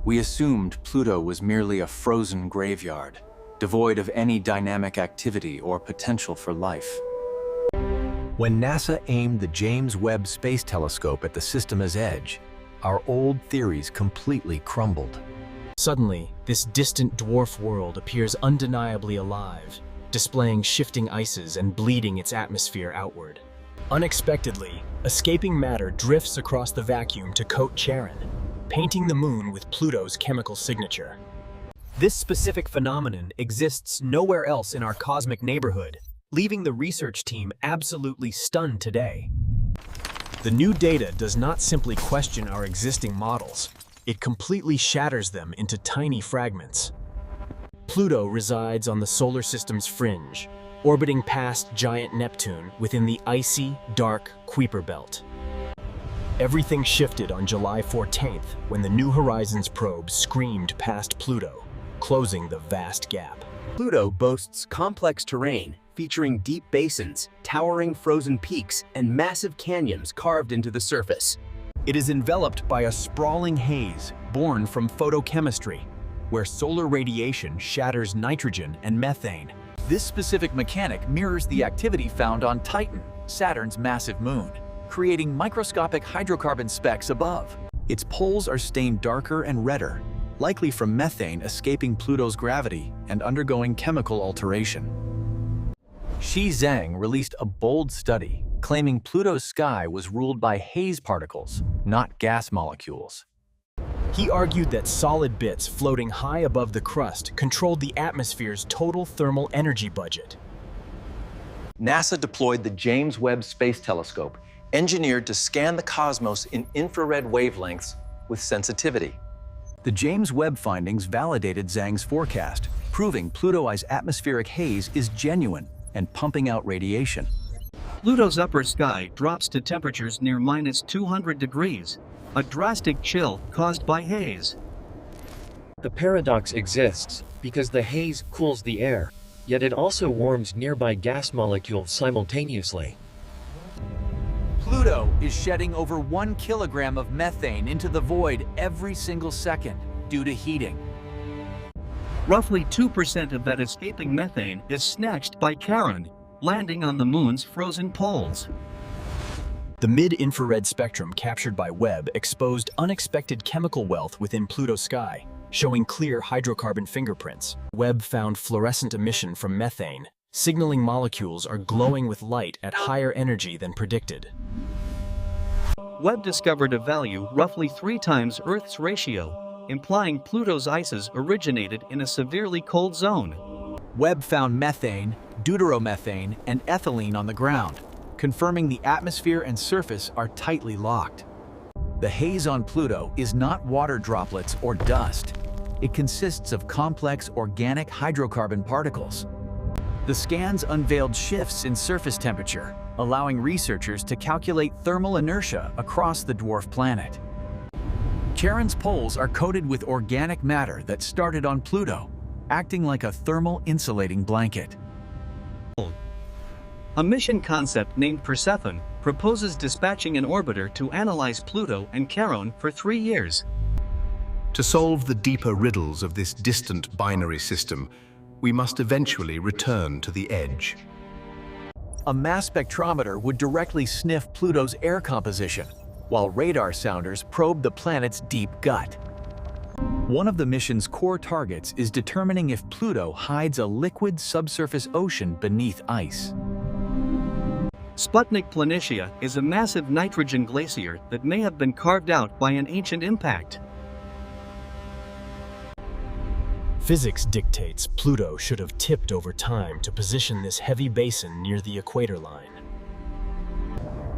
We assumed Pluto was merely a frozen graveyard, devoid of any dynamic activity or potential for life. When NASA aimed the James Webb Space Telescope at the system's edge, our old theories completely crumbled. Suddenly, this distant dwarf world appears undeniably alive, displaying shifting ices and bleeding its atmosphere outward. Unexpectedly, escaping matter drifts across the vacuum to coat Charon, painting the moon with Pluto's chemical signature. This specific phenomenon exists nowhere else in our cosmic neighborhood, leaving the research team absolutely stunned today. The new data does not simply question our existing models, it completely shatters them into tiny fragments. Pluto resides on the solar system's fringe, orbiting past giant Neptune within the icy, dark Kuiper belt. Everything shifted on July 14th when the New Horizons probe screamed past Pluto, closing the vast gap. Pluto boasts complex terrain featuring deep basins, towering frozen peaks, and massive canyons carved into the surface. It is enveloped by a sprawling haze born from photochemistry, where solar radiation shatters nitrogen and methane. This specific mechanic mirrors the activity found on Titan, Saturn's massive moon, creating microscopic hydrocarbon specks above. Its poles are stained darker and redder, likely from methane escaping Pluto's gravity and undergoing chemical alteration. Xi Zhang released a bold study claiming Pluto's sky was ruled by haze particles, not gas molecules. He argued that solid bits floating high above the crust controlled the atmosphere's total thermal energy budget. NASA deployed the James Webb Space Telescope, engineered to scan the cosmos in infrared wavelengths with sensitivity. The James Webb findings validated Zhang's forecast, proving Pluto's atmospheric haze is genuine and pumping out radiation. Pluto's upper sky drops to temperatures near -200 degrees, a drastic chill caused by haze. The paradox exists because the haze cools the air, yet it also warms nearby gas molecules simultaneously. Pluto is shedding over 1 kilogram of methane into the void every single second due to heating. Roughly 2% of that escaping methane is snatched by Charon, landing on the moon's frozen poles. The mid-infrared spectrum captured by Webb exposed unexpected chemical wealth within Pluto's sky, showing clear hydrocarbon fingerprints. Webb found fluorescent emission from methane, signaling molecules are glowing with light at higher energy than predicted. Webb discovered a value roughly 3 times Earth's ratio, implying Pluto's ices originated in a severely cold zone. Webb found methane, deuteromethane, and ethylene on the ground, confirming the atmosphere and surface are tightly locked. The haze on Pluto is not water droplets or dust. It consists of complex organic hydrocarbon particles. The scans unveiled shifts in surface temperature, allowing researchers to calculate thermal inertia across the dwarf planet. Charon's poles are coated with organic matter that started on Pluto, acting like a thermal insulating blanket. A mission concept named Persephone proposes dispatching an orbiter to analyze Pluto and Charon for 3 years. To solve the deeper riddles of this distant binary system, we must eventually return to the edge. A mass spectrometer would directly sniff Pluto's air composition, while radar sounders probe the planet's deep gut. One of the mission's core targets is determining if Pluto hides a liquid subsurface ocean beneath ice. Sputnik Planitia is a massive nitrogen glacier that may have been carved out by an ancient impact. Physics dictates Pluto should have tipped over time to position this heavy basin near the equator line.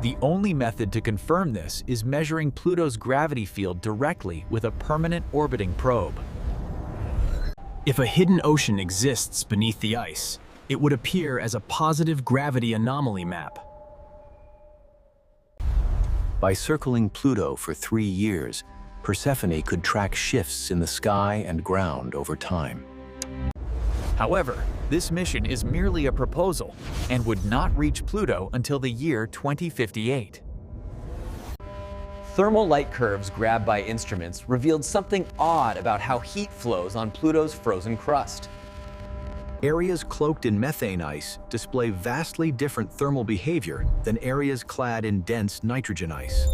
The only method to confirm this is measuring Pluto's gravity field directly with a permanent orbiting probe. If a hidden ocean exists beneath the ice, it would appear as a positive gravity anomaly map. By circling Pluto for 3 years, Persephone could track shifts in the sky and ground over time. However, this mission is merely a proposal and would not reach Pluto until the year 2058. Thermal light curves grabbed by instruments revealed something odd about how heat flows on Pluto's frozen crust. Areas cloaked in methane ice display vastly different thermal behavior than areas clad in dense nitrogen ice.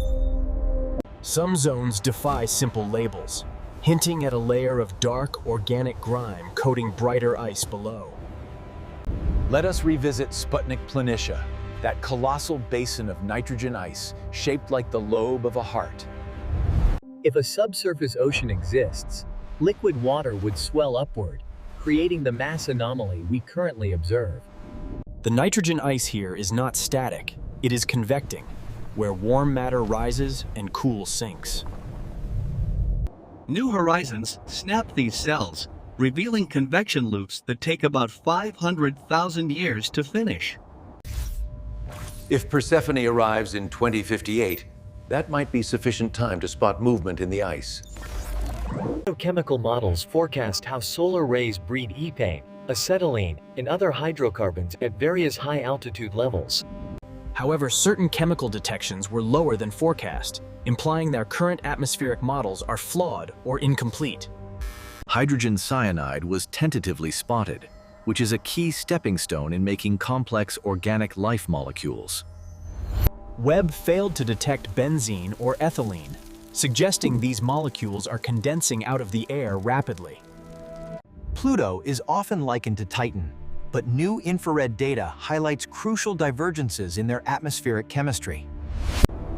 Some zones defy simple labels, hinting at a layer of dark, organic grime coating brighter ice below. Let us revisit Sputnik Planitia, that colossal basin of nitrogen ice shaped like the lobe of a heart. If a subsurface ocean exists, liquid water would swell upward, creating the mass anomaly we currently observe. The nitrogen ice here is not static, it is convecting, where warm matter rises and cool sinks. New horizons snap these cells, revealing convection loops that take about 500,000 years to finish. If Persephone arrives in 2058, that might be sufficient time to spot movement in the ice. Chemical models forecast how solar rays breed ethane, acetylene, and other hydrocarbons at various high-altitude levels. However, certain chemical detections were lower than forecast, implying their current atmospheric models are flawed or incomplete. Hydrogen cyanide was tentatively spotted, which is a key stepping stone in making complex organic life molecules. Webb failed to detect benzene or ethylene, suggesting these molecules are condensing out of the air rapidly. Pluto is often likened to Titan, but new infrared data highlights crucial divergences in their atmospheric chemistry.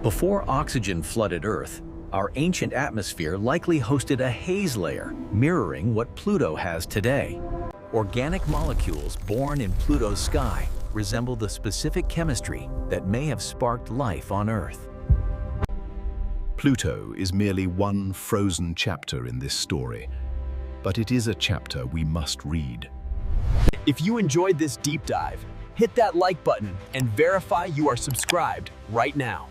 Before oxygen flooded Earth, our ancient atmosphere likely hosted a haze layer, mirroring what Pluto has today. Organic molecules born in Pluto's sky resemble the specific chemistry that may have sparked life on Earth. Pluto is merely one frozen chapter in this story, but it is a chapter we must read. If you enjoyed this deep dive, hit that like button and verify you are subscribed right now.